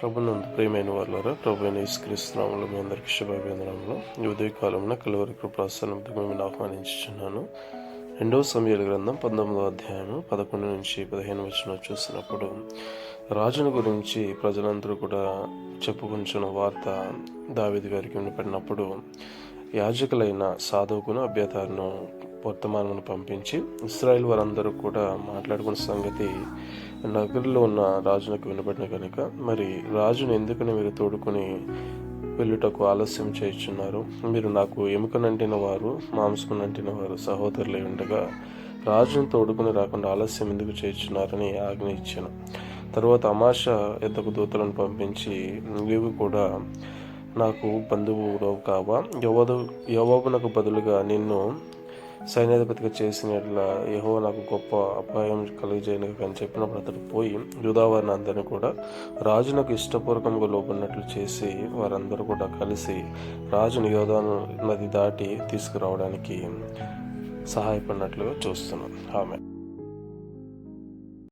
ప్రభునందు ప్రియమైన వాళ్ళారా, ప్రభు అయిన యేసుక్రీస్తు నామములో మీ అందరికీ శుభాభివందనములు. ఈ ఉదయకాలంలో కలువరి కృపాసనంతో మిమ్మల్ని ఆహ్వానించుచున్నాను. 2వ సమూయేలు గ్రంథం 19వ అధ్యాయము 11 నుంచి 15 వచనం చూసినప్పుడు, రాజును గురించి ప్రజలందరూ కూడా చెప్పుకుంటున్న వార్త దావీదు గారికి వినపడినప్పుడు, యాజకులైన సాదోకును అబ్యాతారును వర్తమానమును పంపించి ఇశ్రాయేలు వారందరూ కూడా మాట్లాడుకున్న సంగతి నగరంలో ఉన్న రాజునకు వినబడిన కనుక, మరి రాజును ఎందుకని మీరు తోడుకొని వెళ్ళుటకు ఆలస్యం చేయుచున్నారు? మీరు నాకు ఎముకనంటిన వారు, మాంసమునంటిన వారు సహోదరులై ఉండగా రాజును తోడుకుని రాకుండా ఆలస్యం ఎందుకు చేయుచున్నారని ఆజ్ఞ ఇచ్చాను. తరువాత అమాషా ఎద్దకు దూతలను పంపించి, నీవు కూడా నాకు బంధువులు కావా? యోవాబునకు బదులుగా నిన్ను సైన్యాధిపతిగా చేసినట్ల యెహోవా నాకు గొప్ప అపాయం కలిగజేయను అని చెప్పినప్పుడు అతడు పోయి యూదావారిని అందరినీ కూడా రాజునకు ఇష్టపూర్వకంగా లోబడినట్లు చేసి వారందరూ కూడా కలిసి రాజును యోర్దాను నది దాటి తీసుకురావడానికి సహాయపడినట్లుగా చూస్తున్నాం. ఆమె